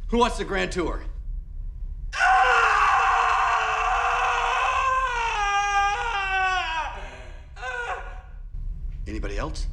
Who wants the Grand Tour? Anybody else?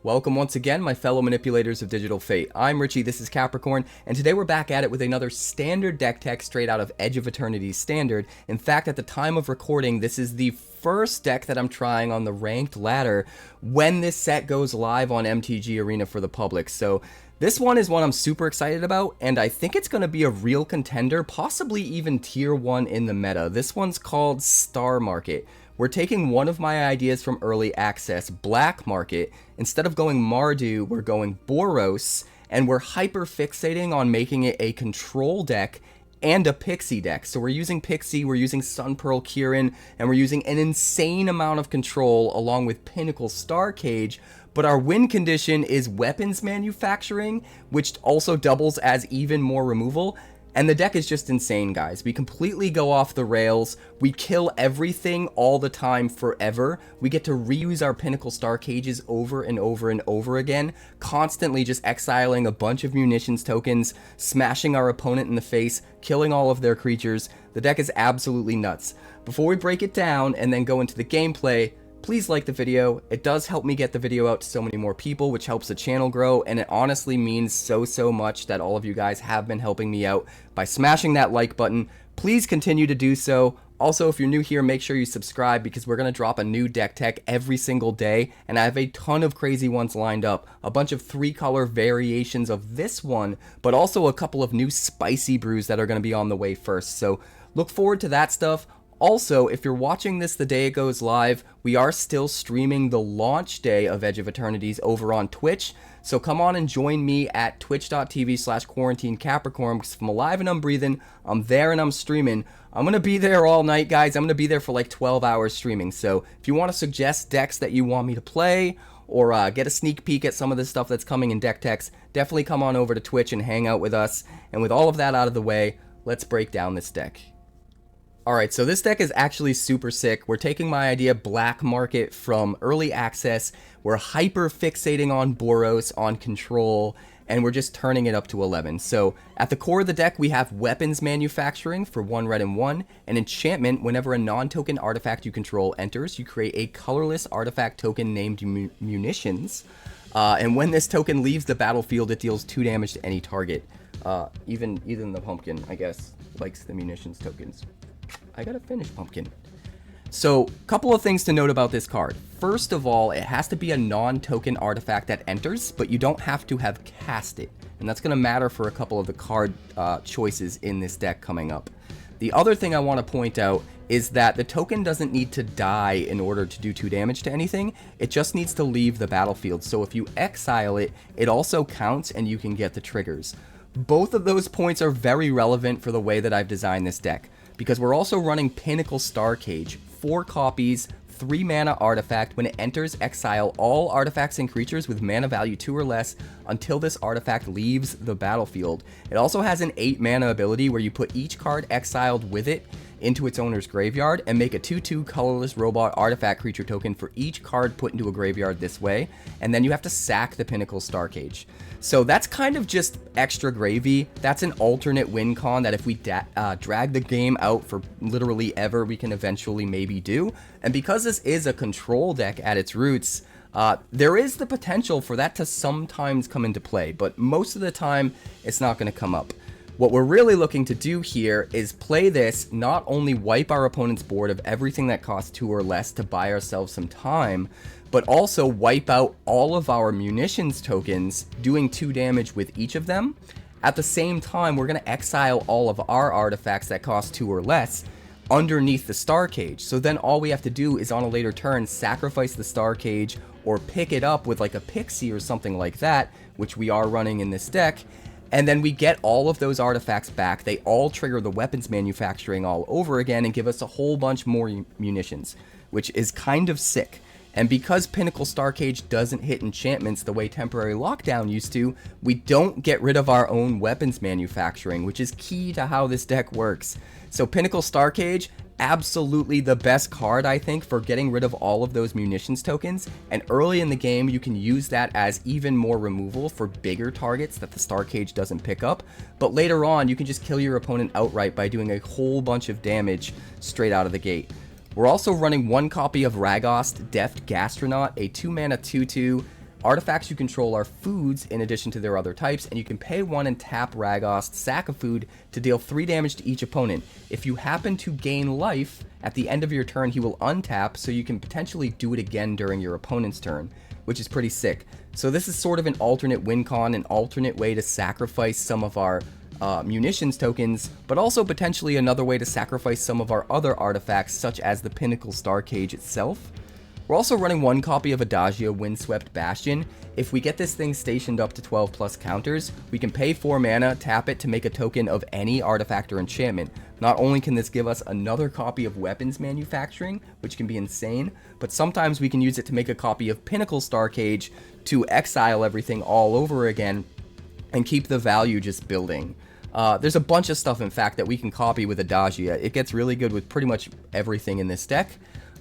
Welcome once again, my fellow manipulators of Digital Fate. I'm Richie, this is Capricorn, and today we're back at it with another standard deck tech straight out of Edge of Eternity's standard. In fact, at the time of recording, this is the first deck that I'm trying on the ranked ladder when this set goes live on MTG Arena for the public. So this one is one I'm super excited about, and I think it's going to be a real contender, possibly even tier 1 in the meta. This one's called Star Market. We're taking one of my ideas from early access, Black Market. Instead of going Mardu, we're going Boros, and we're hyper fixating on making it a control deck and a Pixie deck. So we're using Pixie, we're using Sunpearl Kirin, and we're using an insane amount of control along with Pinnacle Starcage. But our win condition is weapons manufacturing, which also doubles as even more removal. And the deck is just insane, guys. We completely go off the rails. We kill everything all the time forever. We get to reuse our Pinnacle Starcages over and over and over again, constantly just exiling a bunch of munitions tokens, smashing our opponent in the face, killing all of their creatures. The deck is absolutely nuts. Before we break it down and then go into the gameplay, please like the video. It does help me get the video out to so many more people, which helps the channel grow, and it honestly means so much that all of you guys have been helping me out by smashing that like button. Please continue to do so. Also, if you're new here, make sure you subscribe because we're going to drop a new deck tech every single day, and I have a ton of crazy ones lined up. A bunch of 3-color variations of this one, but also a couple of new spicy brews that are going to be on the way first. So look forward to that stuff. Also, if you're watching this the day it goes live, we are still streaming the launch day of Edge of Eternities over on Twitch. So come on and join me at twitch.tv/quarantinecapricorn, because if I'm alive and I'm breathing, I'm there and I'm streaming. I'm going to be there all night, guys. I'm going to be there for like 12 hours streaming. So if you want to suggest decks that you want me to play, or get a sneak peek at some of the stuff that's coming in deck techs, definitely come on over to Twitch and hang out with us. And with all of that out of the way, let's break down this deck. Alright, so this deck is actually super sick. We're taking my idea Black Market from early access. We're hyper fixating on Boros, on control, and we're just turning it up to 11. So at the core of the deck, we have weapons manufacturing for 1 red and 1, an enchantment. Whenever a non-token artifact you control enters, you create a colorless artifact token named Munitions. And when this token leaves the battlefield, it deals 2 damage to any target. Even the pumpkin, I guess, likes the Munitions tokens. I gotta finish Pumpkin. So, couple of things to note about this card. First of all, it has to be a non-token artifact that enters, but you don't have to have cast it. And that's gonna matter for a couple of the card choices in this deck coming up. The other thing I want to point out is that the token doesn't need to die in order to do 2 damage to anything. It just needs to leave the battlefield. So if you exile it, it also counts and you can get the triggers. Both of those points are very relevant for the way that I've designed this deck, because we're also running Pinnacle Starcage, 4 copies, 3 mana artifact. When it enters, exile all artifacts and creatures with mana value 2 or less until this artifact leaves the battlefield. It also has an 8 mana ability where you put each card exiled with it into its owner's graveyard and make a 2/2 colorless robot artifact creature token for each card put into a graveyard this way, and then you have to sack the Pinnacle Starcage. So that's kind of just extra gravy. That's an alternate win con that if we drag the game out for literally ever, we can eventually maybe do. And because this is a control deck at its roots, there is the potential for that to sometimes come into play, but most of the time it's not going to come up. What we're really looking to do here is play this, not only wipe our opponent's board of everything that costs 2 or less to buy ourselves some time, but also wipe out all of our munitions tokens, doing 2 damage with each of them. At the same time, we're going to exile all of our artifacts that cost 2 or less underneath the Starcage. So then all we have to do is on a later turn sacrifice the Starcage or pick it up with like a Pixie or something like that, which we are running in this deck. And then we get all of those artifacts back. They all trigger the weapons manufacturing all over again and give us a whole bunch more munitions, which is kind of sick. And because Pinnacle Starcage doesn't hit enchantments the way Temporary Lockdown used to, we don't get rid of our own weapons manufacturing, which is key to how this deck works. So Pinnacle Starcage, absolutely the best card, I think, for getting rid of all of those munitions tokens, and early in the game you can use that as even more removal for bigger targets that the Starcage doesn't pick up, but later on you can just kill your opponent outright by doing a whole bunch of damage straight out of the gate. We're also running one copy of Ragost, Deft, Gastronaut, a 2-mana 2/2. Artifacts you control are foods in addition to their other types, and you can pay 1 and tap Ragost, sack a food, to deal 3 damage to each opponent. If you happen to gain life, at the end of your turn he will untap, so you can potentially do it again during your opponent's turn, which is pretty sick. So this is sort of an alternate win con, an alternate way to sacrifice some of our munitions tokens, but also potentially another way to sacrifice some of our other artifacts, such as the Pinnacle Starcage itself. We're also running one copy of Adagia Windswept Bastion. If we get this thing stationed up to 12 plus counters, we can pay 4 mana, tap it to make a token of any artifact or enchantment. Not only can this give us another copy of weapons manufacturing, which can be insane, but sometimes we can use it to make a copy of Pinnacle Starcage to exile everything all over again and keep the value just building. There's a bunch of stuff, in fact, that we can copy with Adagia. It gets really good with pretty much everything in this deck.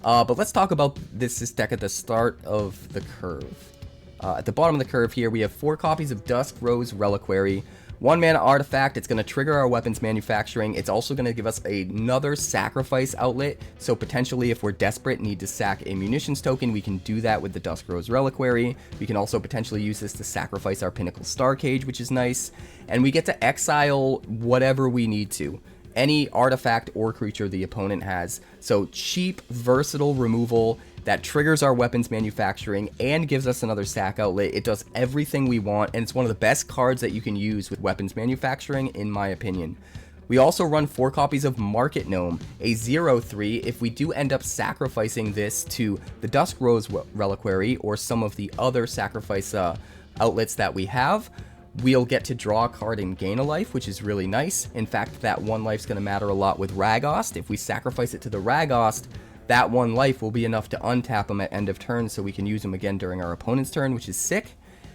But let's talk about this deck at the start of the curve. At the bottom of the curve here, we have 4 copies of Dusk, Rose, Reliquary. 1 mana artifact, it's going to trigger our weapons manufacturing. It's also going to give us another sacrifice outlet, so potentially if we're desperate, need to sack a munitions token, we can do that with the Dusk Rose Reliquary. We can also potentially use this to sacrifice our Pinnacle Starcage, which is nice. And we get to exile whatever we need to. Any artifact or creature the opponent has. So cheap, versatile removal that triggers our weapons manufacturing and gives us another sack outlet. It does everything we want, and it's one of the best cards that you can use with weapons manufacturing, in my opinion. We also run 4 copies of Market Gnome, a 0/3. If we do end up sacrificing this to the Dusk Rose Reliquary or some of the other sacrifice outlets that we have, we'll get to draw a card and gain a life, which is really nice. In fact, that 1 life's going to matter a lot with Ragost. If we sacrifice it to the Ragost, that 1 life will be enough to untap them at end of turn, so we can use them again during our opponent's turn, which is sick.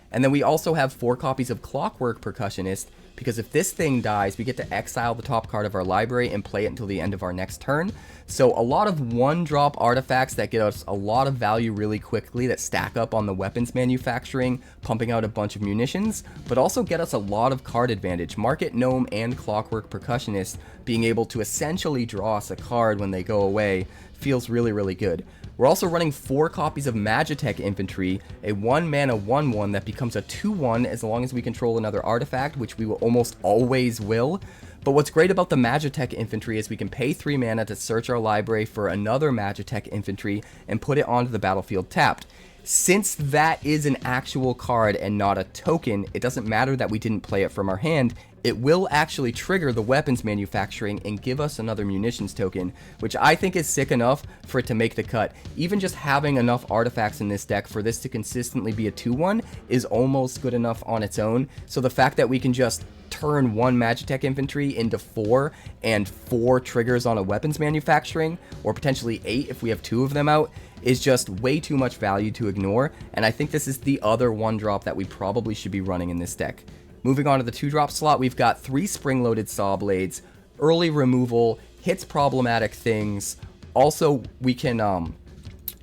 And then we also have 4 copies of Clockwork Percussionist, because if this thing dies, we get to exile the top card of our library and play it until the end of our next turn. So a lot of 1-drop artifacts that get us a lot of value really quickly, that stack up on the weapons manufacturing, pumping out a bunch of munitions, but also get us a lot of card advantage. Market Gnome and Clockwork Percussionist being able to essentially draw us a card when they go away feels really, really good. We're also running 4 copies of Magitek Infantry, a 1-mana 1/1 that becomes a 2/1 as long as we control another artifact, which we will almost always will. But what's great about the Magitek Infantry is we can pay 3 mana to search our library for another Magitek Infantry and put it onto the battlefield tapped. Since that is an actual card and not a token, it doesn't matter that we didn't play it from our hand. It will actually trigger the weapons manufacturing and give us another munitions token, which I think is sick enough for it to make the cut. Even just having enough artifacts in this deck for this to consistently be a 2/1 is almost good enough on its own. So the fact that we can just turn 1 Magitek Infantry into 4 and 4 triggers on a weapons manufacturing, or potentially 8 if we have 2 of them out, is just way too much value to ignore, and I think this is the other 1-drop that we probably should be running in this deck. Moving on to the 2-drop slot, we've got 3 Spring-Loaded Sawblades, early removal, hits problematic things. Also, we can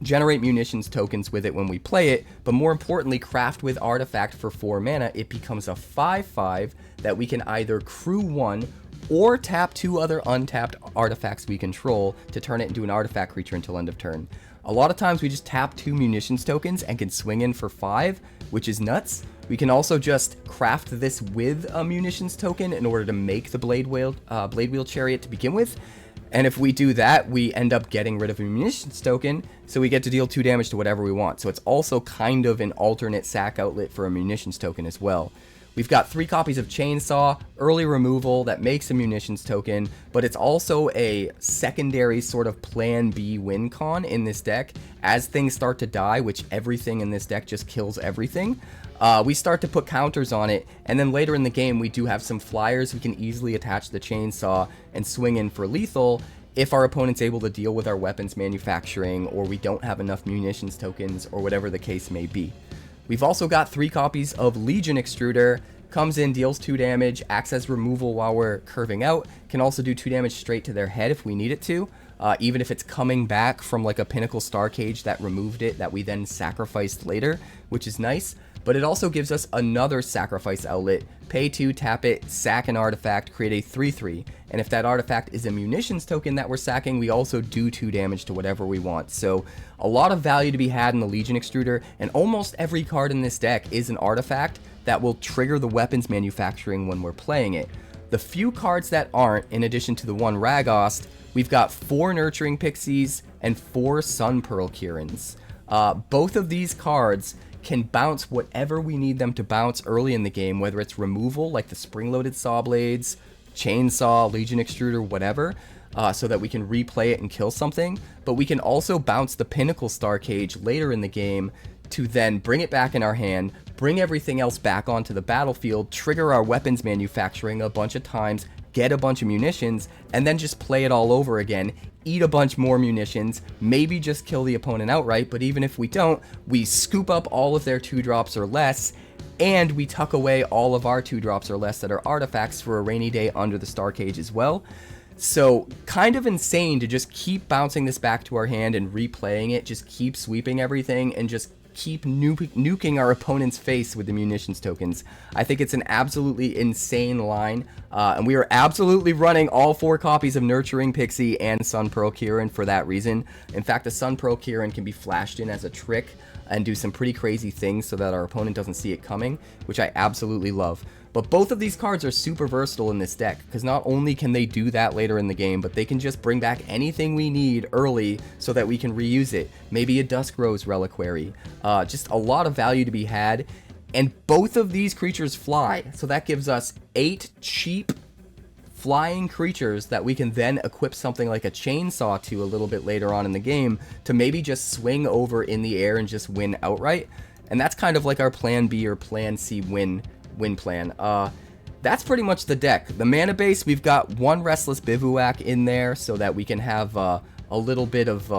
generate munitions tokens with it when we play it, but more importantly, craft with artifact for 4 mana. It becomes a 5/5 that we can either crew 1 or tap 2 other untapped artifacts we control to turn it into an artifact creature until end of turn. A lot of times we just tap 2 munitions tokens and can swing in for 5, which is nuts. We can also just craft this with a munitions token in order to make the Blade Wheel Chariot to begin with. And if we do that, we end up getting rid of a munitions token, so we get to deal 2 damage to whatever we want. So it's also kind of an alternate sack outlet for a munitions token as well. We've got 3 copies of Chainsaw, early removal that makes a munitions token, but it's also a secondary sort of plan B win con in this deck. As things start to die, which everything in this deck just kills everything, we start to put counters on it, and then later in the game we do have some flyers we can easily attach the Chainsaw and swing in for lethal. if our opponent's able to deal with our weapons manufacturing, or we don't have enough munitions tokens, or whatever the case may be. We've also got 3 copies of Legion Extruder. Comes in, deals 2 damage, acts as removal while we're curving out, can also do 2 damage straight to their head if we need it to, even if it's coming back from like a Pinnacle Starcage that removed it that we then sacrificed later, which is nice. But it also gives us another sacrifice outlet. Pay 2, tap it, sack an artifact, create a 3/3. And if that artifact is a munitions token that we're sacking, we also do 2 damage to whatever we want. So a lot of value to be had in the Legion Extruder, and almost every card in this deck is an artifact that will trigger the weapons manufacturing when we're playing it. The few cards that aren't, in addition to the 1 Ragost, we've got 4 Nurturing Pixies and 4 Sunpearl Kirins. Both of these cards can bounce whatever we need them to bounce early in the game, whether it's removal like the Spring-Loaded Sawblades, Chainsaw, Legion Extruder, whatever, so that we can replay it and kill something. But we can also bounce the Pinnacle Starcage later in the game to then bring it back in our hand, bring everything else back onto the battlefield, trigger our weapons manufacturing a bunch of times, get a bunch of munitions, and then just play it all over again, eat a bunch more munitions, maybe just kill the opponent outright, but even if we don't, we scoop up all of their 2-drops or less, and we tuck away all of our 2-drops or less that are artifacts for a rainy day under the Starcage as well. So kind of insane to just keep bouncing this back to our hand and replaying it, just keep sweeping everything and just keep nuking our opponent's face with the munitions tokens. I think it's an absolutely insane line, and we are absolutely running all 4 copies of Nurturing Pixie and Sunpearl Kirin for that reason. In fact, the Sunpearl Kirin can be flashed in as a trick and do some pretty crazy things so that our opponent doesn't see it coming, which I absolutely love. But both of these cards are super versatile in this deck, because not only can they do that later in the game, but they can just bring back anything we need early so that we can reuse it. Maybe a Dusk Rose Reliquary. Just a lot of value to be had. And both of these creatures fly, so that gives us 8 cheap flying creatures that we can then equip something like a chainsaw to a little bit later on in the game to maybe just swing over in the air and just win outright. And that's kind of like our plan B or plan C win plan. That's pretty much the deck. The mana base, we've got 1 Restless Bivouac in there so that we can have a little bit of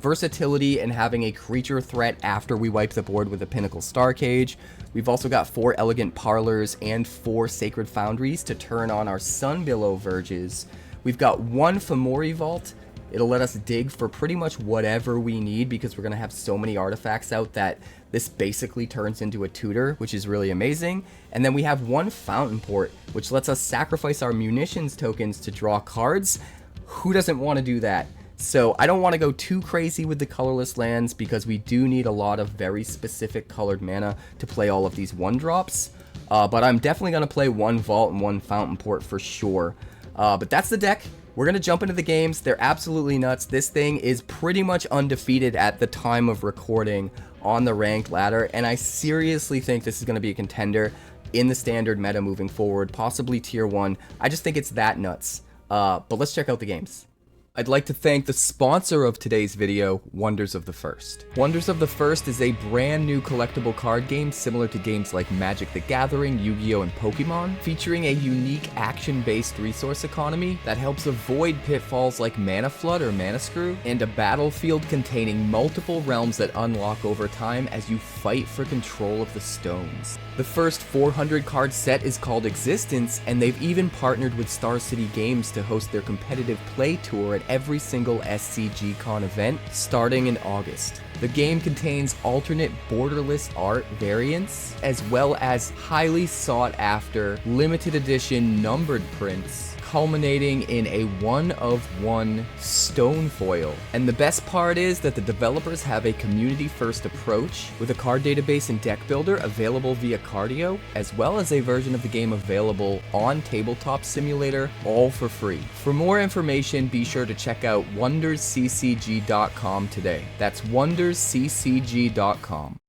versatility and having a creature threat after we wipe the board with a Pinnacle Starcage. We've also got 4 Elegant Parlors and 4 Sacred Foundries to turn on our Sunbillow Verges. We've got 1 Fomori Vault. It'll let us dig for pretty much whatever we need because we're going to have so many artifacts out that this basically turns into a tutor, which is really amazing. And then we have 1 Fountain Port, which lets us sacrifice our munitions tokens to draw cards. Who doesn't want to do that? So I don't want to go too crazy with the colorless lands because we do need a lot of very specific colored mana to play all of these 1-drops. But I'm definitely going to play 1 Vault and 1 Fountain Port for sure. But that's the deck. We're going to jump into the games. They're absolutely nuts. This thing is pretty much undefeated at the time of recording on the ranked ladder, and I seriously think this is going to be a contender in the standard meta moving forward, possibly tier 1. I just think it's that nuts. But let's check out the games. I'd like to thank the sponsor of today's video, Wonders of the First. Wonders of the First is a brand new collectible card game similar to games like Magic the Gathering, Yu-Gi-Oh! And Pokemon, featuring a unique action-based resource economy that helps avoid pitfalls like Mana Flood or Mana Screw, and a battlefield containing multiple realms that unlock over time as you fight for control of the stones. The first 400 card set is called Existence, and they've even partnered with Star City Games to host their competitive play tour at every single SCGCon event starting in August. The game contains alternate borderless art variants, as well as highly sought after limited edition numbered prints, culminating in a 1-of-1 stone foil. And the best part is that the developers have a community-first approach with a card database and deck builder available via Cardio, as well as a version of the game available on Tabletop Simulator, all for free. For more information, be sure to check out wondersccg.com today. That's wondersccg.com.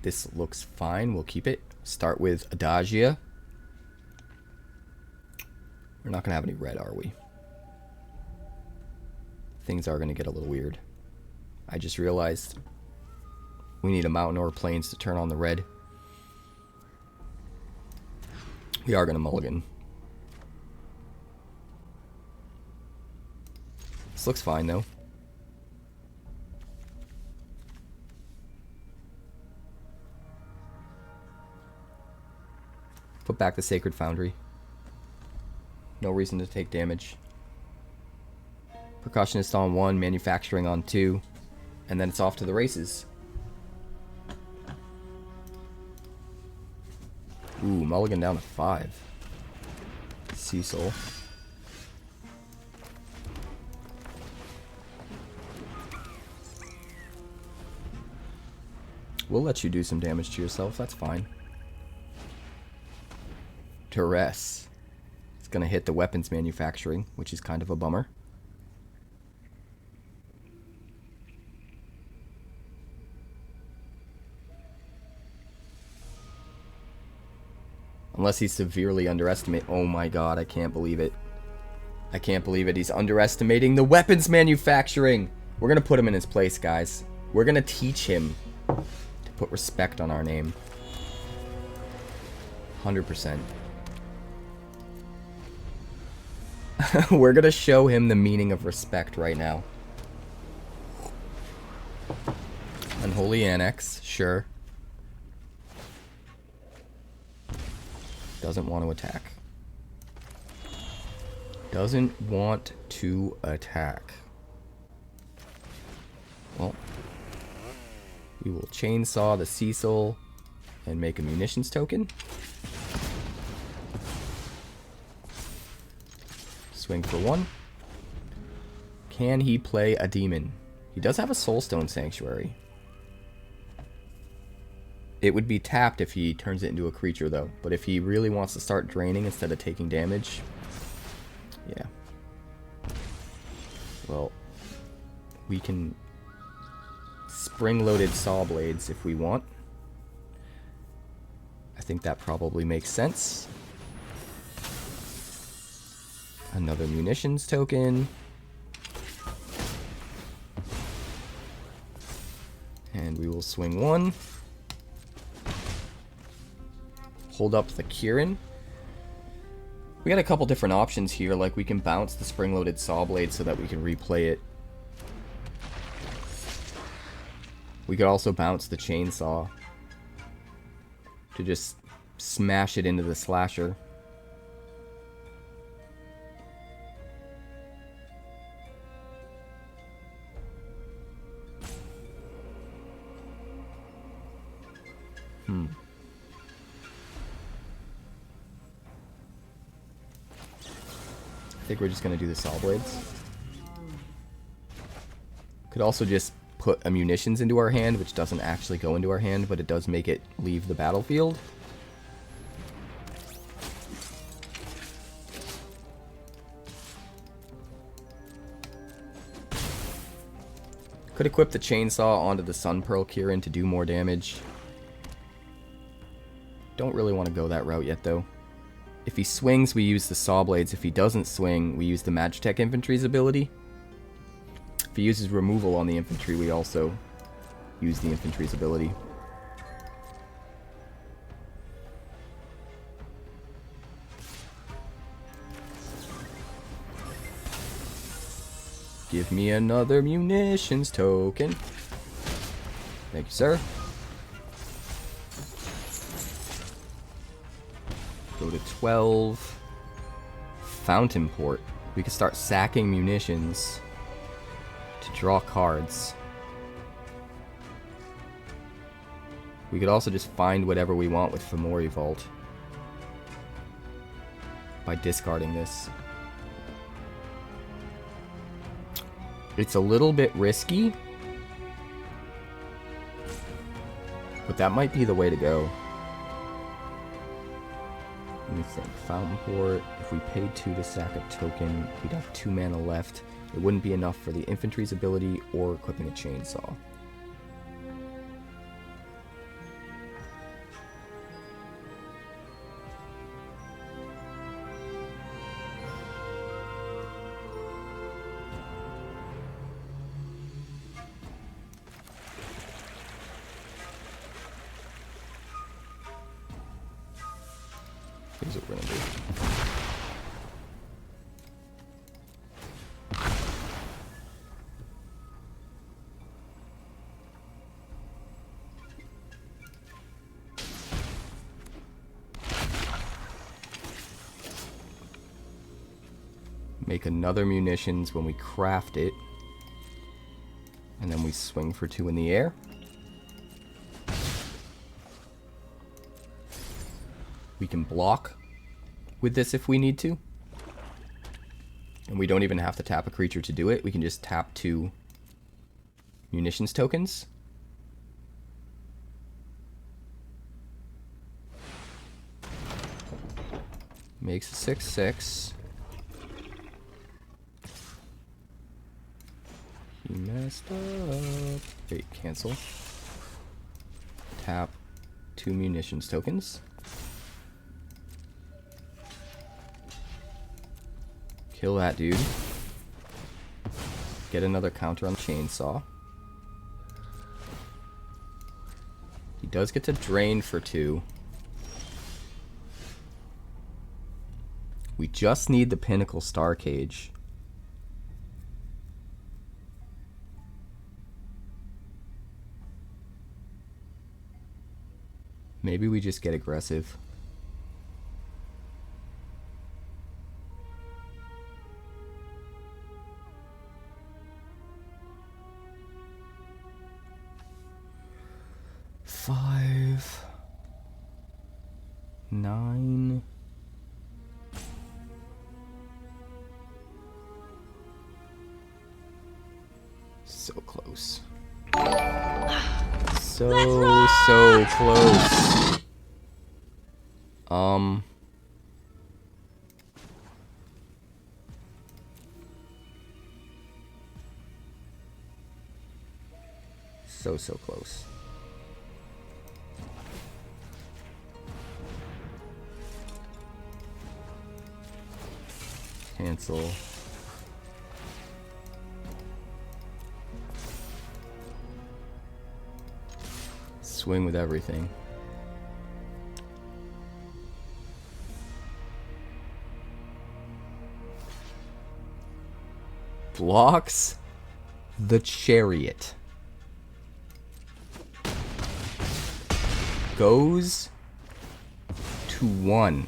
This looks fine. We'll keep it. Start with Adagia. We're not going to have any red, are we? Things are going to get a little weird. I just realized we need a mountain or plains to turn on the red. We are going to mulligan. This looks fine, though. Put back the Sacred Foundry. No reason to take damage. Percussionist on 1, Manufacturing on 2, and then it's off to the races. Ooh, mulligan down to 5. Cecil. We'll let you do some damage to yourself, that's fine. Duress. It's going to hit the weapons manufacturing, which is kind of a bummer. Unless he's severely underestimating. Oh my god, I can't believe it. I can't believe it. He's underestimating the weapons manufacturing. We're going to put him in his place, guys. We're going to teach him to put respect on our name. 100%. We're going to show him the meaning of respect right now. Unholy Annex, sure. Doesn't want to attack. Doesn't want to attack. Well, we will chainsaw the Cecil and make a munitions token. Swing for 1. Can he play a demon? He does have a Soulstone Sanctuary. It would be tapped if he turns it into a creature, though. But if he really wants to start draining instead of taking damage, yeah. Well, we can Spring-Loaded Sawblades if we want. I think that probably makes sense. Another munitions token. And we will swing 1. Hold up the Kirin. We got a couple different options here, like we can bounce the Spring-Loaded Sawblade so that we can replay it. We could also bounce the chainsaw to just smash it into the slasher. I think we're just going to do the Sawblades. Could also just put a munitions into our hand, which doesn't actually go into our hand, but it does make it leave the battlefield. Could equip the chainsaw onto the Sunpearl Kirin to do more damage. Don't really want to go that route yet, though. If he swings, we use the Sawblades. If he doesn't swing, we use the Magitek Infantry's ability. If he uses removal on the infantry, we also use the infantry's ability. Give me another munitions token. Thank you, sir. Go to 12. Fountain Port. We can start sacking munitions to draw cards. We could also just find whatever we want with Ephemerate Vault by discarding this. It's a little bit risky, but that might be the way to go. Let me think. Fountain Port. If we paid 2 to sack a token, we'd have 2 mana left. It wouldn't be enough for the infantry's ability or equipping a chainsaw. Here's what we're gonna do. Make another munitions when we craft it. And then we swing for 2 in the air. We can block with this if we need to. And we don't even have to tap a creature to do it. We can just tap 2 munitions tokens. Makes a 6/6. He messed up. Wait, cancel. Tap 2 munitions tokens. Kill that dude. Get another counter on chainsaw. He does get to drain for 2. We just need the Pinnacle Starcage. Maybe we just get aggressive. Five, 9. So close. So close. So close. Cancel. Swing with everything. Blocks the Chariot. Goes to 1.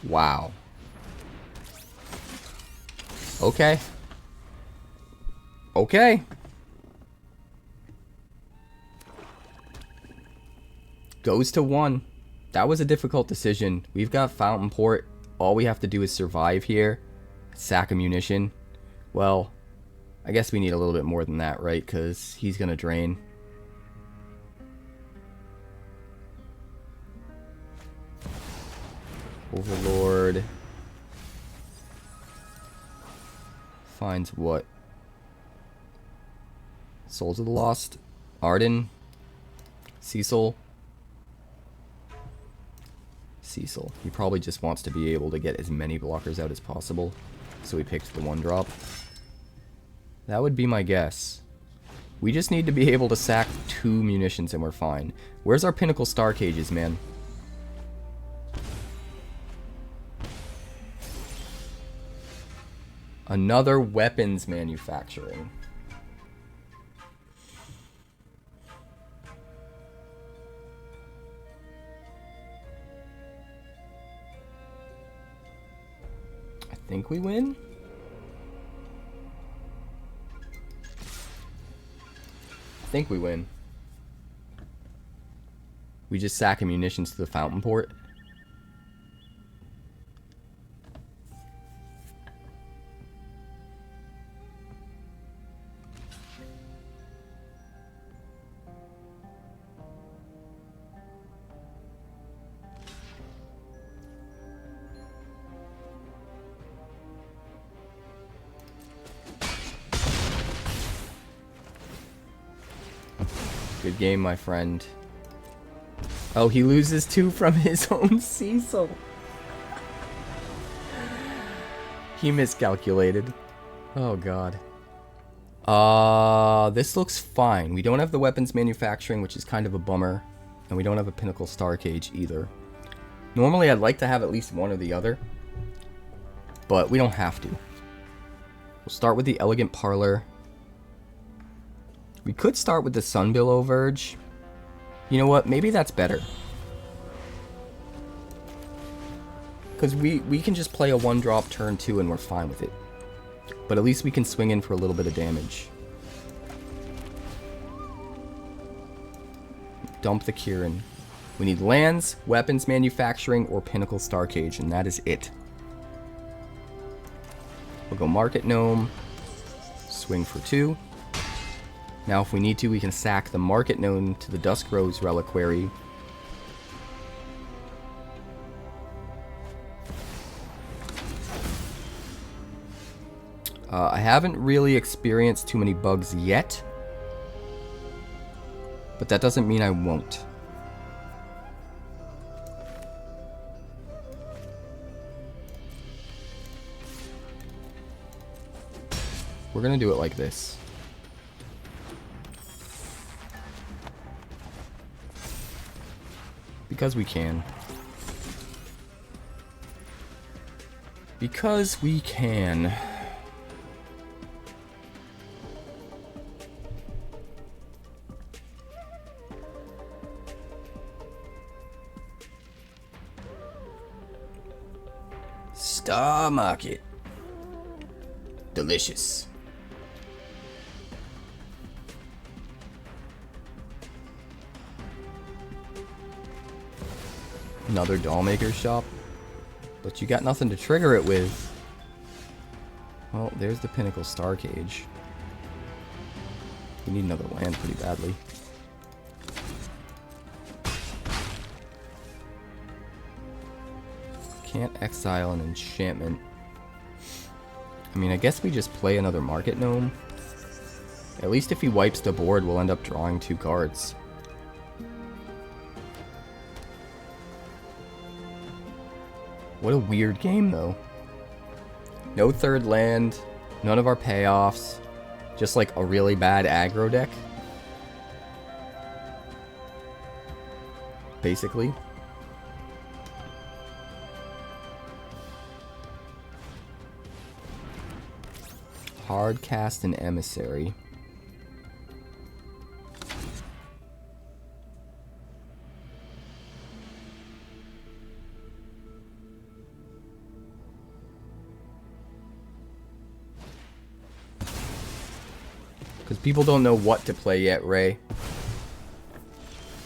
Wow. Okay. Okay. Goes to 1. That was a difficult decision. We've got Fountain Port. All we have to do is survive here. Sack a munition. Well, I guess we need a little bit more than that, right? Because he's going to drain. Overlord. Finds what? Souls of the Lost. Arden. Cecil. Cecil. He probably just wants to be able to get as many blockers out as possible. So he picks the 1-drop. That would be my guess. We just need to be able to sack 2 munitions and we're fine. Where's our Pinnacle Starcages, man? Another weapons manufacturing. I think we win. I think we win. We just sack munitions to the Fountain Port. Good game, my friend. Oh, he loses 2 from his own Cecil. He miscalculated. Oh, God. This looks fine. We don't have the weapons manufacturing, which is kind of a bummer. And we don't have a Pinnacle Starcage either. Normally, I'd like to have at least one or the other. But we don't have to. We'll start with the Elegant Parlor. We could start with the Sunbillow Verge. You know what? Maybe that's better. Because we can just play a 1-drop turn 2 and we're fine with it. But at least we can swing in for a little bit of damage. Dump the Kirin. We need lands, weapons manufacturing, or Pinnacle Starcage, and that is it. We'll go Market Gnome. Swing for 2. Now if we need to, we can sack the Market Gnome to the Dusk Rose Reliquary. I haven't really experienced too many bugs yet, but that doesn't mean I won't. We're gonna do it like this. Because we can. Because we can. Star Market. Delicious. Another dollmaker shop. But you got nothing to trigger it with. Well, there's the Pinnacle Starcage. We need another land pretty badly. Can't exile an enchantment. I mean, I guess we just play another Market Gnome. At least if he wipes the board, we'll end up drawing 2 cards. What a weird game, though. No 3rd land, none of our payoffs, just like a really bad aggro deck. Basically. Hard cast an Emissary. Because people don't know what to play yet, Ray.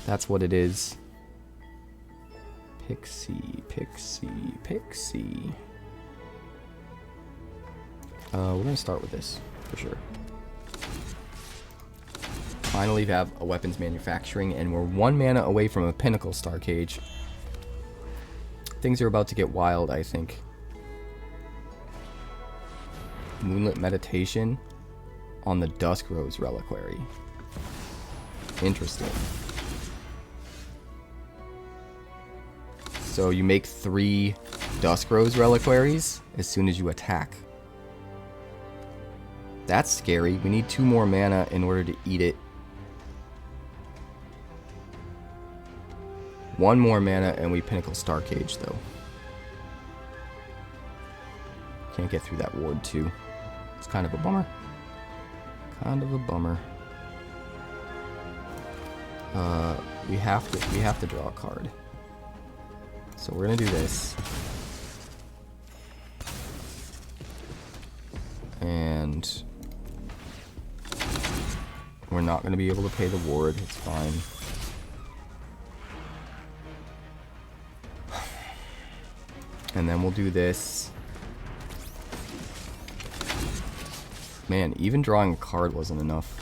That's what it is. Pixie, Pixie, Pixie. We're going to start with this, for sure. Finally, we have a weapons manufacturing, and we're 1 mana away from a Pinnacle Starcage. Things are about to get wild, I think. Moonlit Meditation on the Dusk Rose Reliquary. Interesting. So you make 3 Dusk Rose Reliquaries as soon as you attack. That's scary. We need 2 more mana in order to eat it. 1 more mana and we Pinnacle Starcage, though. Can't get through that ward, too. It's kind of a bummer. Kind of a bummer. We have to draw a card. So we're gonna do this. And we're not going to be able to pay the ward. It's fine. And then we'll do this. Man, even drawing a card wasn't enough.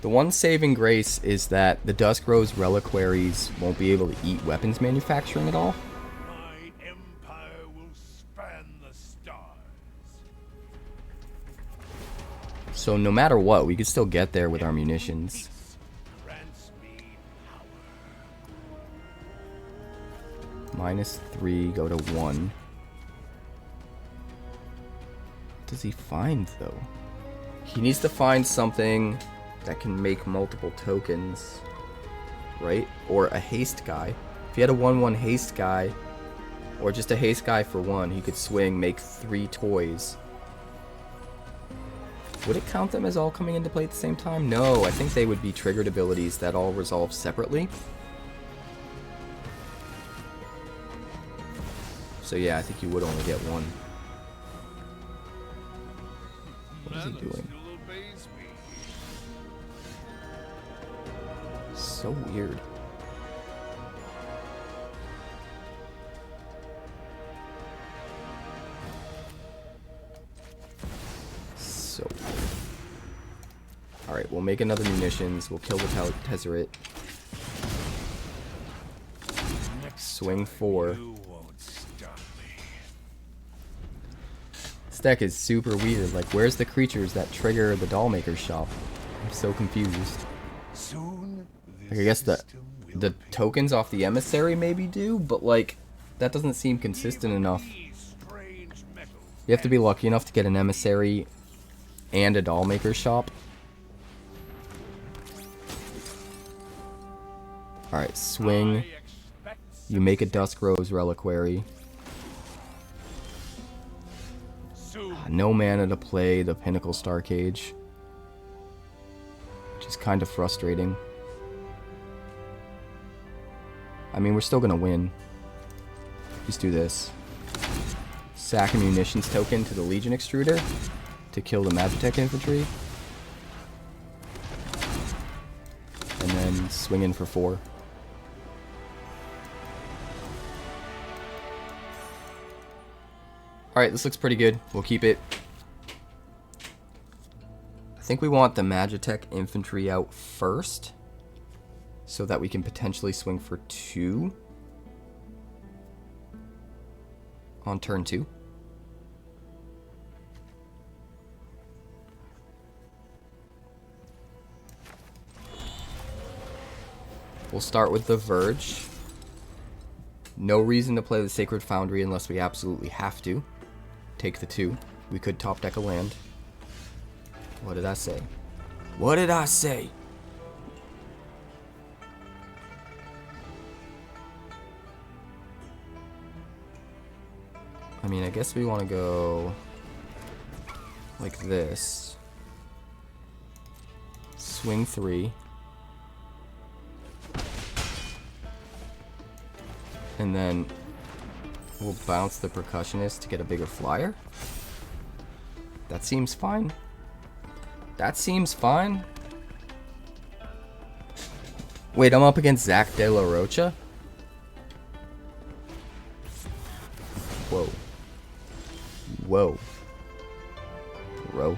The one saving grace is that the Dusk Rose Reliquaries won't be able to eat weapons manufacturing at all. So no matter what, we could still get there with our munitions. -3, go to 1. What does he find, though? He needs to find something that can make multiple tokens, right? Or a haste guy. If he had a 1/1 haste guy, or just a haste guy for 1, he could swing, make 3 toys. Would it count them as all coming into play at the same time? No, I think they would be triggered abilities that all resolve separately. So yeah, I think you would only get one. What is he doing? So weird. So weird. Alright, we'll make another munitions. We'll kill the 𝐀𝐫𝐞𝐧𝐚. Swing 4. This deck is super weird. Like, where's the creatures that trigger the Dollmaker's shop? I'm so confused. Like, I guess the tokens off the emissary maybe do, but like, that doesn't seem consistent enough. You have to be lucky enough to get an emissary and a Dollmaker's shop. Alright, swing. You make a Dusk Rose Reliquary. No mana to play the Pinnacle Starcage, which is kind of frustrating. I mean, we're still gonna win. Just do this. Sack a Munitions token to the Legion Extruder to kill the Magitek Infantry. And then swing in for 4. Alright, this looks pretty good. We'll keep it. I think we want the Magitek Infantry out first, so that we can potentially swing for 2 on turn 2. We'll start with the Verge. No reason to play the Sacred Foundry unless we absolutely have to. Take the 2. We could top deck a land. What did I say? What did I say? I mean, I guess we want to go like this. Swing 3. And then we'll bounce the Percussionist to get a bigger flyer. That seems fine. That seems fine. Wait, I'm up against Zach De La Rocha? Whoa. Whoa. Bro.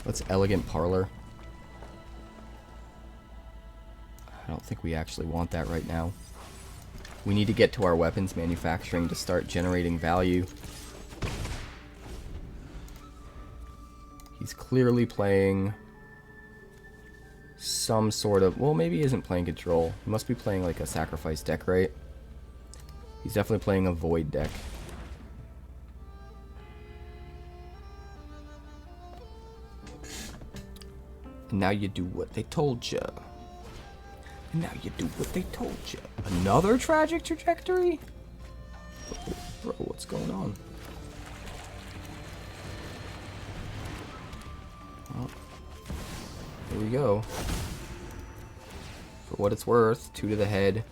Let's Elegant Parlor. I don't think we actually want that right now. We need to get to our weapons manufacturing to start generating value. He's clearly playing some sort of... Well, maybe he isn't playing control. He must be playing like a sacrifice deck, right? He's definitely playing a void deck. And now you do what they told you. And now you do what they told you. Another tragic trajectory? Bro, what's going on? Well, here we go. For what it's worth, 2 to the head.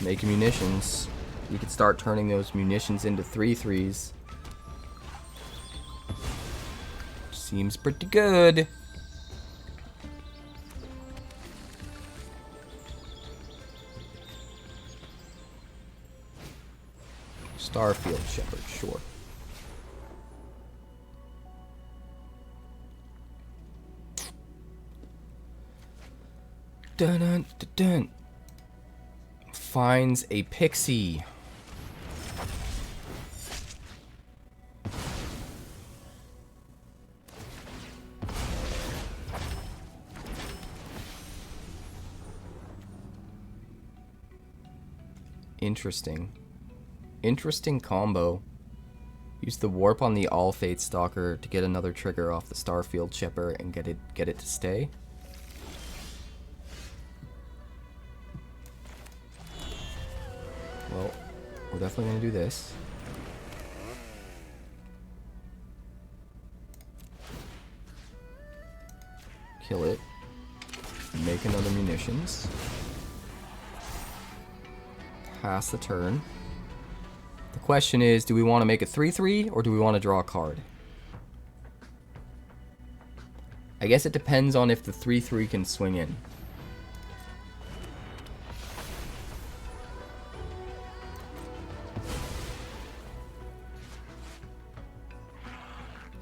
Make munitions. You can start turning those munitions into 3/3s. Seems pretty good. Starfield Shepherd, sure. Dun dun dun dun. Finds a pixie. Interesting. Interesting combo. Use the warp on the All Fate Stalker to get another trigger off the Starfield Shepherd and get it to stay. Well, we're definitely gonna do this. Kill it. Make another munitions. pass the turn. The question is, do we want to make a 3/3 or do we want to draw a card? I guess it depends on if the 3/3 can swing in.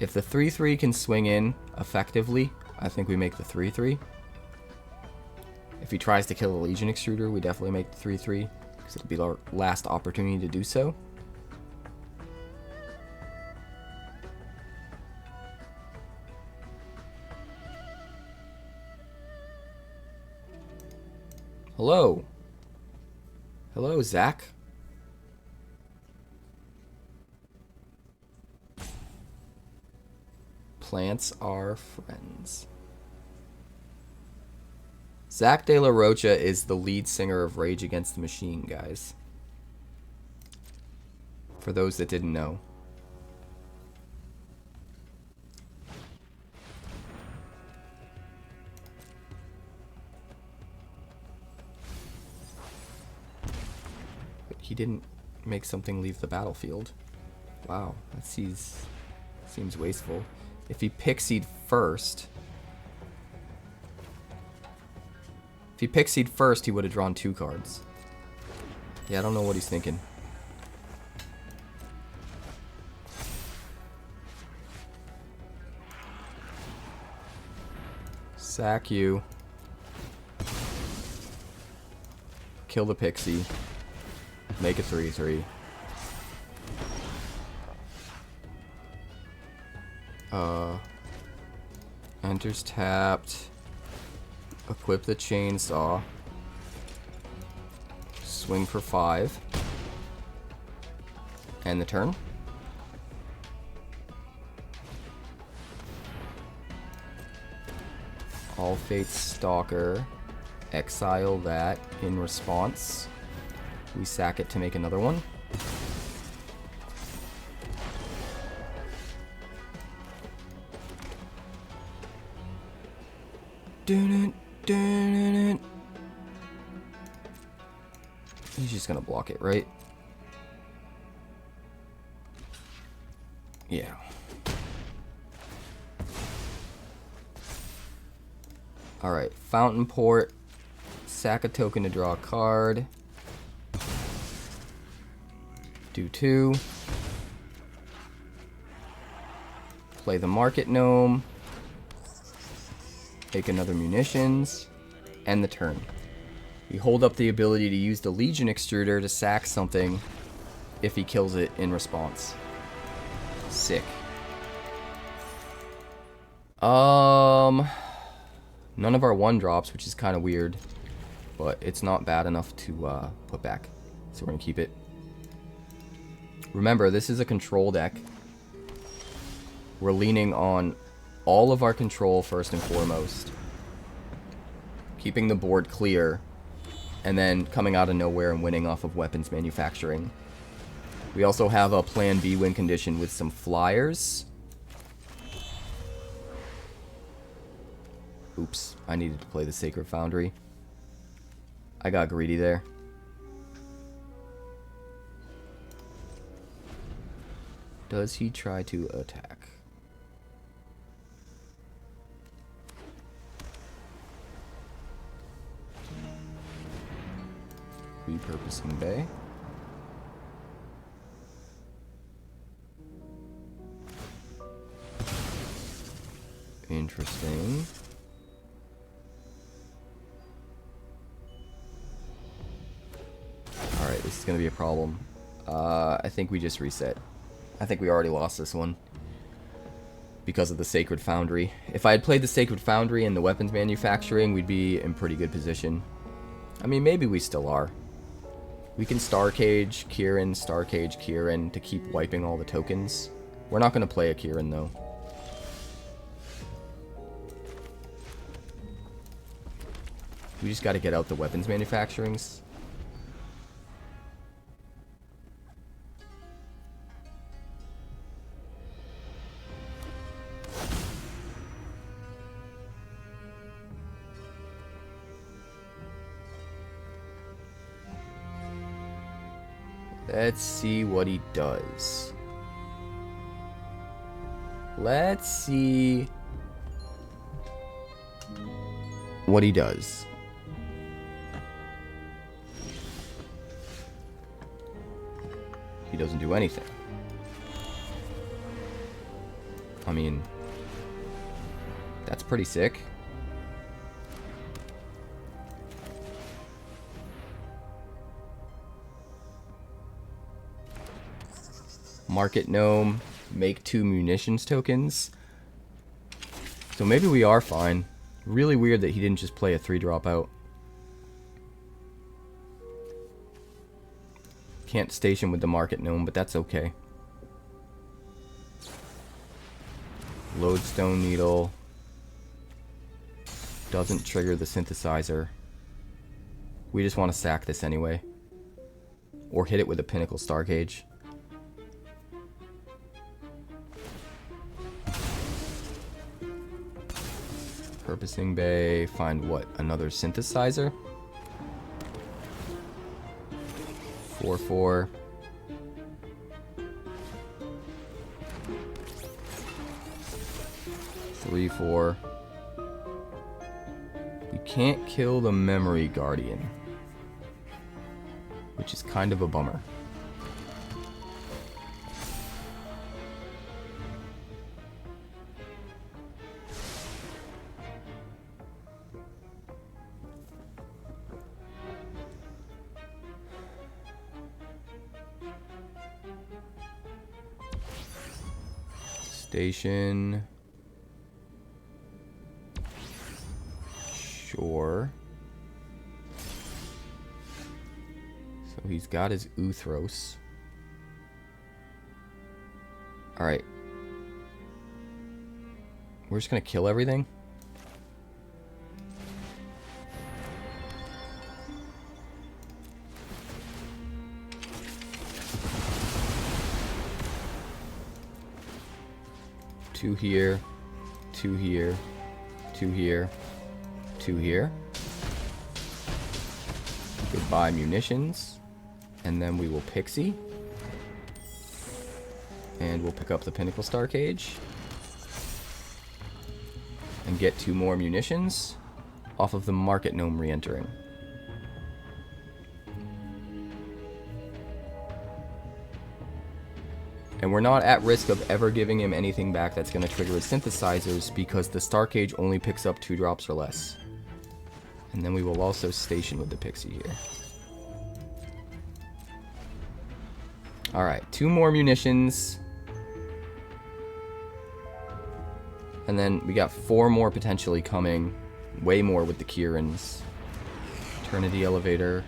If the 3/3 can swing in effectively, I think we make the 3/3. If he tries to kill a Legion Extruder, we definitely make the 3/3, because it'll be our last opportunity to do so. Hello. Hello, Zach. Plants are friends. Zach De La Rocha is the lead singer of Rage Against the Machine, guys. For those that didn't know. But he didn't make something leave the battlefield. Wow, that seems wasteful. If he pixied first... If he pixied first, he would have drawn 2 cards. Yeah, I don't know what he's thinking. Sack you. Kill the pixie. Make a 3/3. Enters tapped. Equip the chainsaw. Swing for 5. End the turn. All Fate's Stalker. Exile that. In response, we sack it to make another one. He's just gonna block it, right? Yeah. Alright, Fountain Port. Sack a token to draw a card. Do 2. Play the Market Gnome. Take another Munitions. End the turn. We hold up the ability to use the Legion Extruder to sack something if he kills it in response. Sick. None of our 1-drops, which is kind of weird, but it's not bad enough to put back. So we're going to keep it. Remember, this is a control deck. We're leaning on all of our control first and foremost. Keeping the board clear, and then coming out of nowhere and winning off of weapons manufacturing. We also have a plan B win condition with some flyers. Oops, I needed to play the Sacred Foundry. I got greedy there. Does he try to attack? Repurposing Bay. Interesting. Alright, this is going to be a problem. I think we just reset. I think we already lost this one. Because of the Sacred Foundry. If I had played the Sacred Foundry and the weapons manufacturing, we'd be in pretty good position. I mean, maybe we still are. We can Starcage Kirin to keep wiping all the tokens. We're not going to play a Kirin, though. We just got to get out the weapons manufacturings. Let's see what he does. Let's see what he does. He doesn't do anything. I mean, that's pretty sick. Market Gnome, make 2 munitions tokens. So maybe we are fine. Really weird that he didn't just play a 3-drop out. Can't station with the Market Gnome, but that's okay. Lodestone Needle. Doesn't trigger the synthesizer. We just want to sack this anyway. Or hit it with a Pinnacle Starcage. Purposing Bay, find what? Another synthesizer? 4/4. Three, 4. We can't kill the Memory Guardian, which is kind of a bummer. Station. Sure. So he's got his Uthros. Alright. We're just gonna kill everything. Two here, 2 here, 2 here, 2 here. Goodbye munitions. And then we will Pixie. And we'll pick up the Pinnacle Starcage. And get 2 more munitions off of the Market Gnome re-entering. And we're not at risk of ever giving him anything back that's going to trigger his synthesizers because the Starcage only picks up 2 drops or less. And then we will also station with the Pixie here. Alright, 2 more munitions. And then we got 4 more potentially coming. Way more with the Kirins. Eternity Elevator.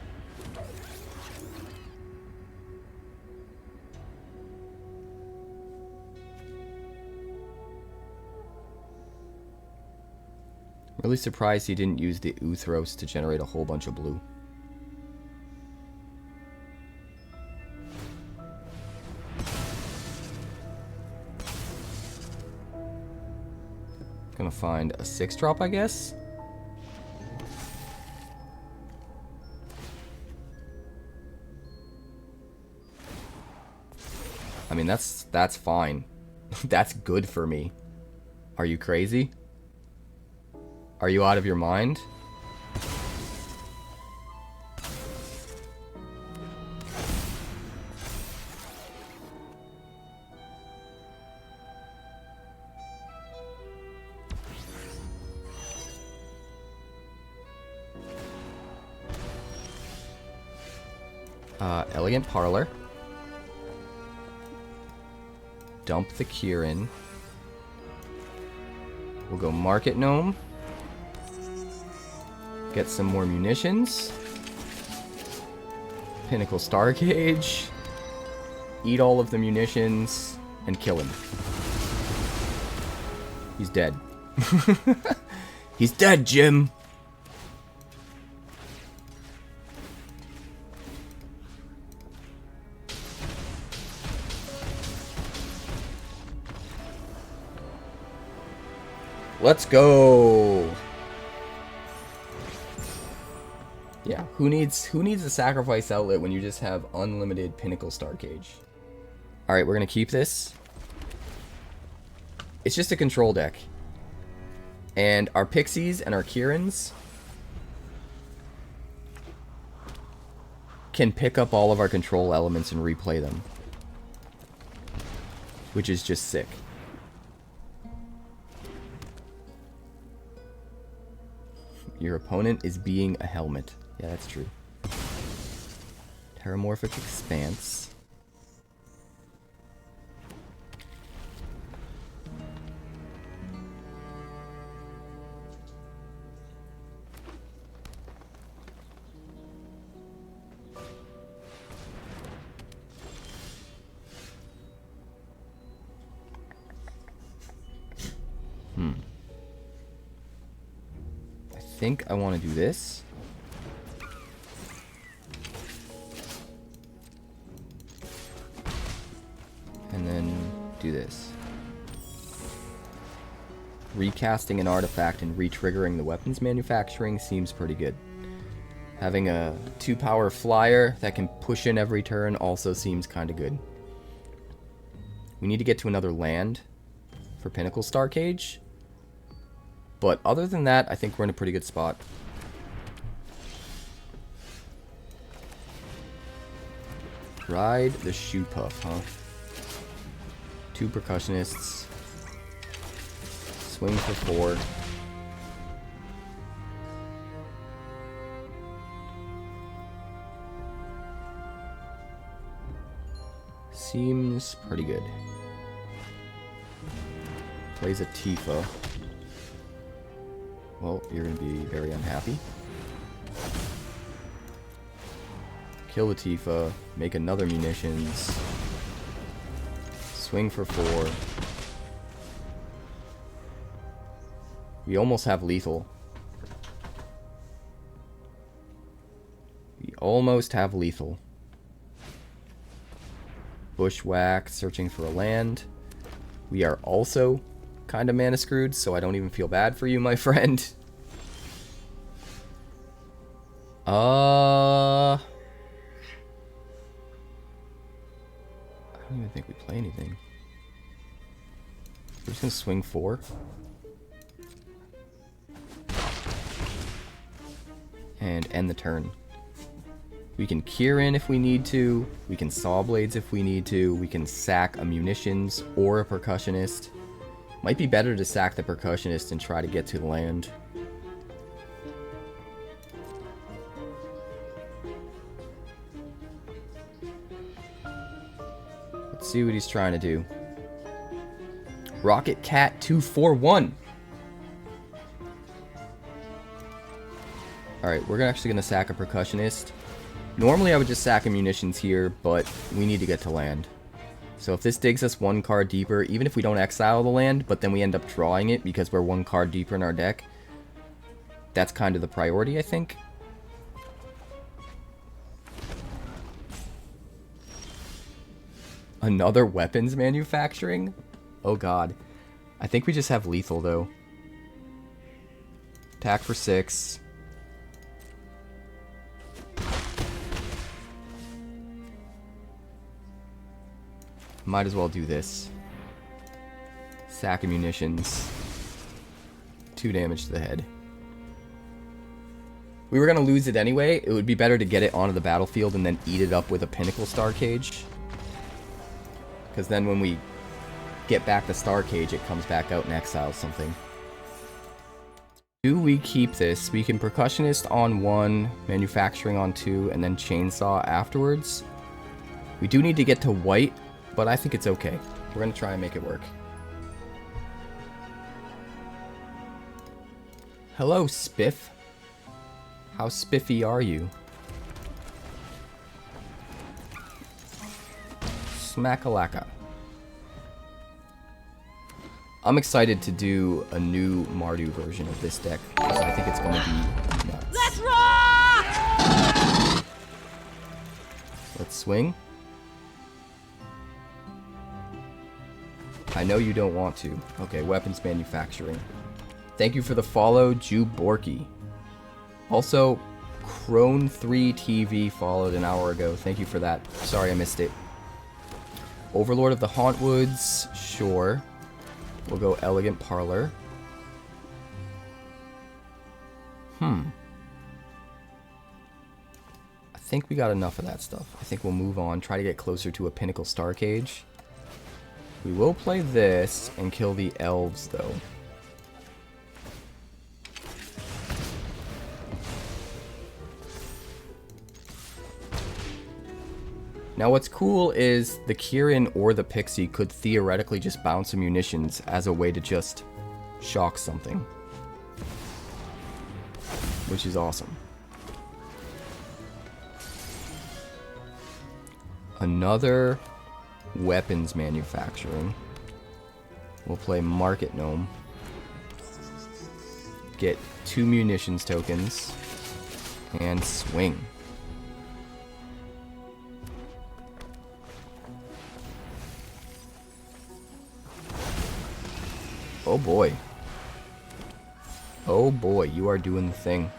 Really surprised he didn't use the Uthros to generate a whole bunch of blue. Gonna find a 6-drop, I guess. I mean, that's fine. That's good for me. Are you crazy? Are you out of your mind? Elegant Parlor. Dump the Kirin. We'll go Market Gnome. Get some more munitions. Pinnacle Starcage. Eat all of the munitions and kill him. He's dead. He's dead, Jim! Let's go! Yeah, who needs a sacrifice outlet when you just have unlimited Pinnacle Starcage? Alright, we're gonna keep this. It's just a control deck. And our Pixies and our Kirins can pick up all of our control elements and replay them. Which is just sick. Your opponent is being a helmet. Yeah, that's true. Terramorphic Expanse. I think I want to do this. And then do this. Recasting an artifact and re-triggering the weapons manufacturing seems pretty good. Having a 2-power flyer that can push in every turn also seems kind of good. We need to get to another land for Pinnacle Starcage. But other than that, I think we're in a pretty good spot. Ride the Shoe Puff, huh? 2 Percussionists. Swing for 4. Seems pretty good. Plays a Tifa. Well, you're going to be very unhappy. Kill the Tifa. Make another Munitions. Swing for 4. We almost have lethal. We almost have lethal. Bushwhack, searching for a land. We are also kind of mana screwed, so I don't even feel bad for you, my friend. I don't even think we play anything. We're just gonna swing 4. And end the turn. We can Kirin if we need to. We can Sawblades if we need to. We can sack a Munitions or a Percussionist. Might be better to sack the Percussionist and try to get to the land. Let's see what he's trying to do. Rocket Cat 241. Alright, we're actually going to sack a Percussionist. Normally I would just sack a Munitions here, but we need to get to land. So if this digs us 1 card deeper, even if we don't exile the land, but then we end up drawing it because we're 1 card deeper in our deck, that's kind of the priority, I think. Another weapons manufacturing? Oh god. I think we just have lethal, though. Attack for 6. Might as well do this. Sack of Munitions. 2 damage to the head. We were going to lose it anyway. It would be better to get it onto the battlefield and then eat it up with a Pinnacle Starcage. Because then when we get back the Starcage, it comes back out and exiles something. Do we keep this? We can Percussionist on 1, Manufacturing on 2, and then Chainsaw afterwards. We do need to get to white, but I think it's okay. We're going to try and make it work. Hello, Spiff. How spiffy are you? Smackalaka. I'm excited to do a new Mardu version of this deck, because I think it's going to be nuts. Let's rock! Let's swing. I know you don't want to. Okay, weapons manufacturing. Thank you for the follow, Jew Borky. Also, Crone 3 TV followed an hour ago. Thank you for that. Sorry I missed it. Overlord of the Hauntwoods. Sure. We'll go Elegant Parlor. I think we got enough of that stuff. I think we'll move on. Try to get closer to a Pinnacle Starcage. We will play this and kill the elves, though. Now what's cool is the Kirin or the Pixie could theoretically just bounce a Munitions as a way to just shock something. Which is awesome. Another weapons manufacturing. We'll play Market Gnome. Get 2 Munitions tokens. And swing. Oh boy. Oh boy, you are doing the thing.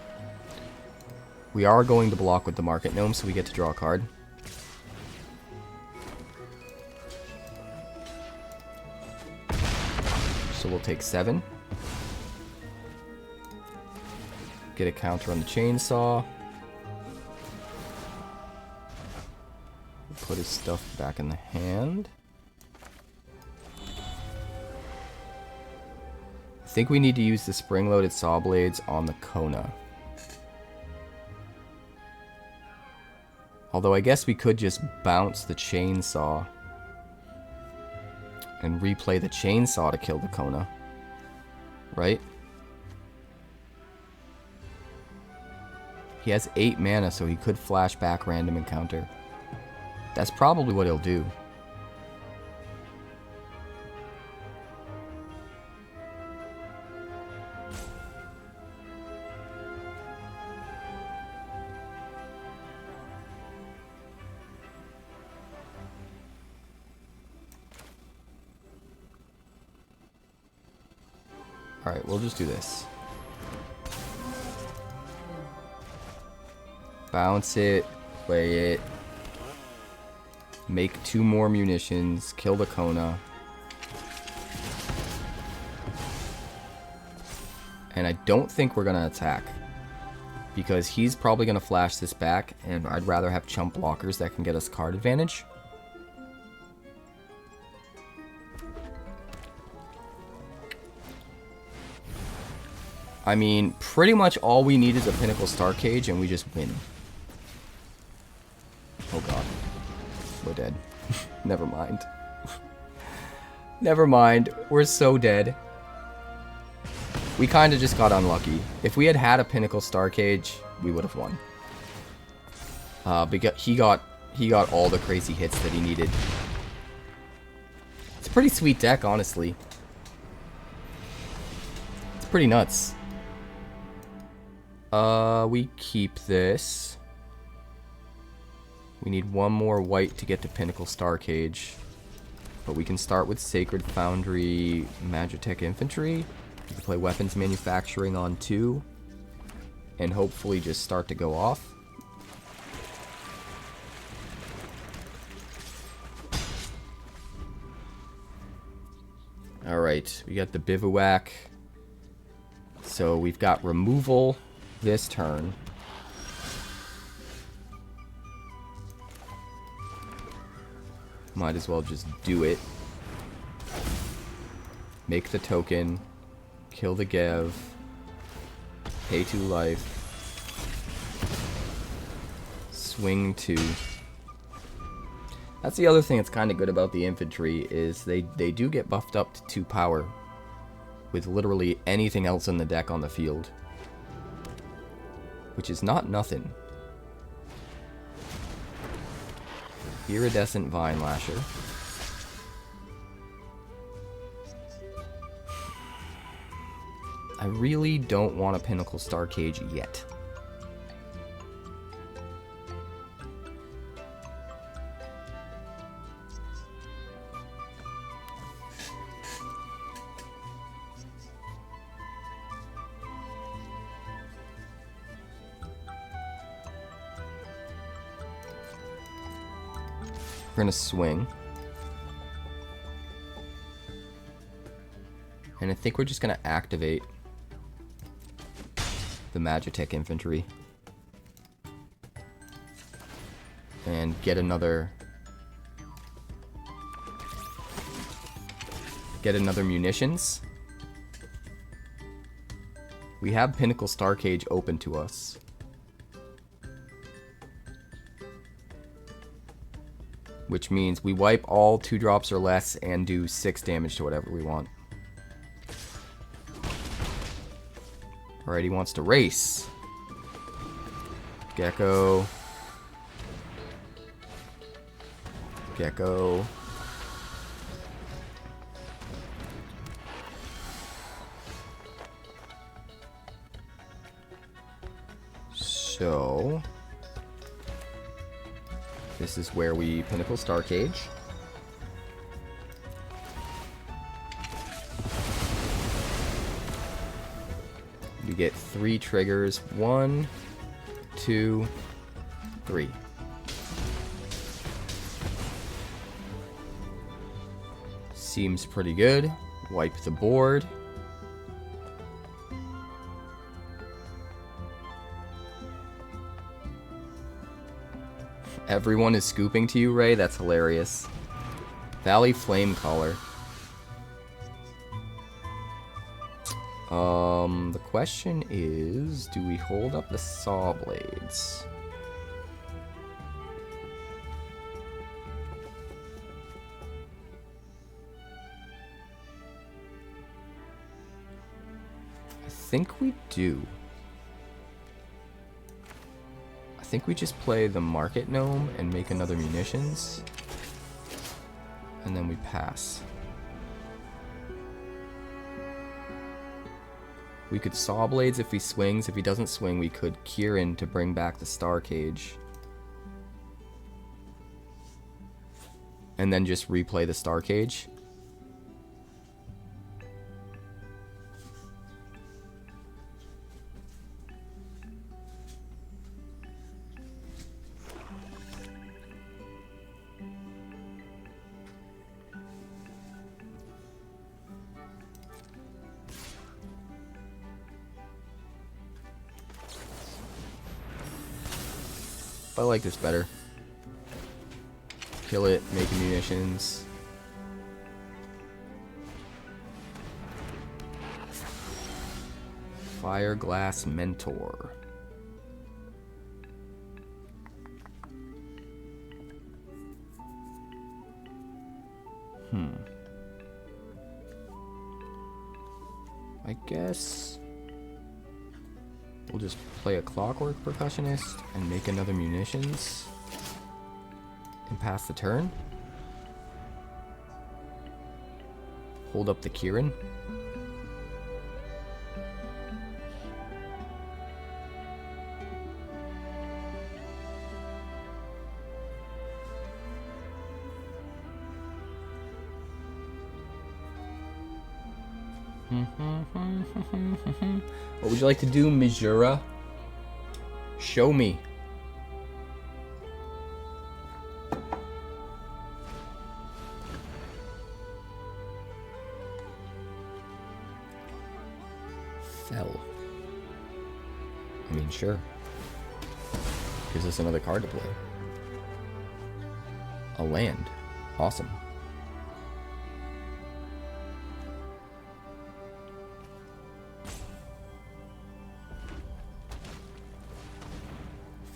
We are going to block with the Market Gnome, so we get to draw a card. So we'll take 7. Get a counter on the chainsaw. Put his stuff back in the hand. I think we need to use the Spring-Loaded Sawblades on the 𝐒𝐿𝐴. Although I guess we could just bounce the chainsaw and replay the chainsaw to kill the 𝐒𝐿𝐴. Right? He has 8 mana, so he could flash back random encounter. That's probably what he'll do. Alright, we'll just do this. Bounce it, play it. Make 2 more Munitions, kill the 𝐒𝐿𝐴. And I don't think we're going to attack. Because he's probably going to flash this back, and I'd rather have chump blockers that can get us card advantage. I mean, pretty much all we need is a Pinnacle Starcage, and we just win. Oh god. We're dead. Never mind. Never mind. We're so dead. We kind of just got unlucky. If we had had a Pinnacle Starcage, we would have won. Because he got all the crazy hits that he needed. It's a pretty sweet deck, honestly. It's pretty nuts. We keep this. We need 1 more white to get to Pinnacle Starcage. But we can start with Sacred Foundry Magitek Infantry. We can play weapons manufacturing on 2. And hopefully just start to go off. Alright, we got the Bivouac. So we've got removal this turn. Might as well just do it. Make the token. Kill the 𝐒𝐿𝐵. Pay 2 life. Swing 2. That's the other thing that's kind of good about the infantry, is they do get buffed up to 2 power. With literally anything else in the deck on the field. Which is not nothing. Iridescent Vine Lasher. I really don't want a Pinnacle Starcage yet. We're gonna swing. And I think we're just gonna activate the Magitek Infantry. And get another munitions. We have Pinnacle Starcage open to us. Which means we wipe all 2 drops or less and do 6 damage to whatever we want. Alright, he wants to race. Gecko. Gecko. So this is where we Pinnacle Starcage. You get 3 triggers. 1, 2, 3. Seems pretty good. Wipe the board. Everyone is scooping to you, Ray? That's hilarious. Valley Flamecaller. The question is, do we hold up the Sawblades? I think we do. I think we just play the Market Gnome and make another Munitions. And then we pass. We could Sawblades if he swings. If he doesn't swing, we could Kirin to bring back the Starcage. And then just replay the Starcage. I like this better. Kill it, make Munitions. Fireglass Mentor. I guess we'll just play a Clockwork Percussionist and make another Munitions and pass the turn. Hold up the Kirin. What would you like to do, Mijura? Show me. Fell. I mean, sure. Gives us another card to play. A land. Awesome.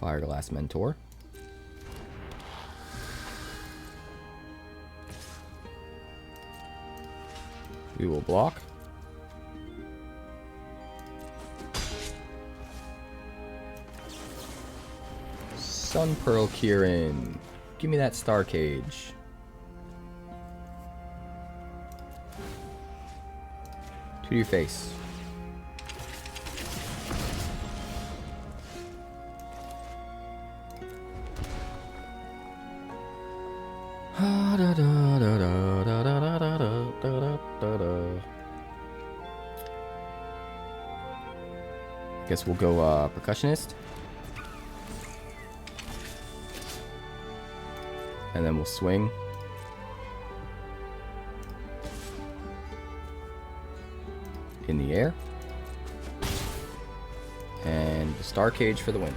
Fireglass Mentor. We will block. Sunpearl Kirin. Give me that Starcage. To your face. Guess we'll go Percussionist. And then we'll swing. In the air. And the Starcage for the win.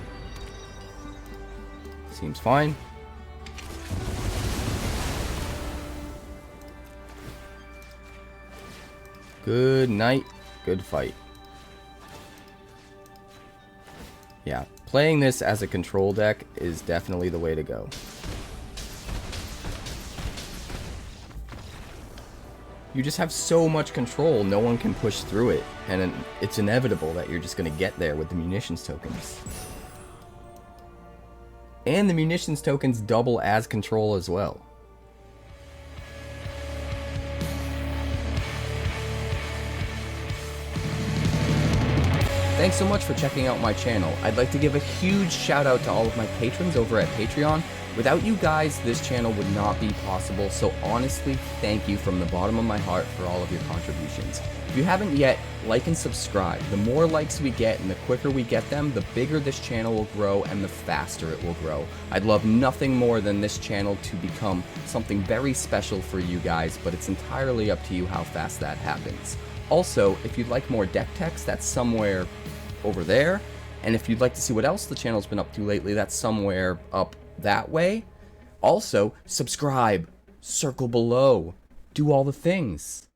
Seems fine. Good night. Good fight. Yeah, playing this as a control deck is definitely the way to go. You just have so much control, no one can push through it, and it's inevitable that you're just going to get there with the munitions tokens. And the munitions tokens double as control as well. Thanks so much for checking out my channel. I'd like to give a huge shout out to all of my patrons over at Patreon. Without you guys, this channel would not be possible, so honestly, thank you from the bottom of my heart for all of your contributions. If you haven't yet, like and subscribe. The more likes we get and the quicker we get them, the bigger this channel will grow and the faster it will grow. I'd love nothing more than this channel to become something very special for you guys, but it's entirely up to you how fast that happens. Also, if you'd like more deck text, that's somewhere over there. And if you'd like to see what else the channel's been up to lately, that's somewhere up that way. Also, subscribe, circle below, do all the things.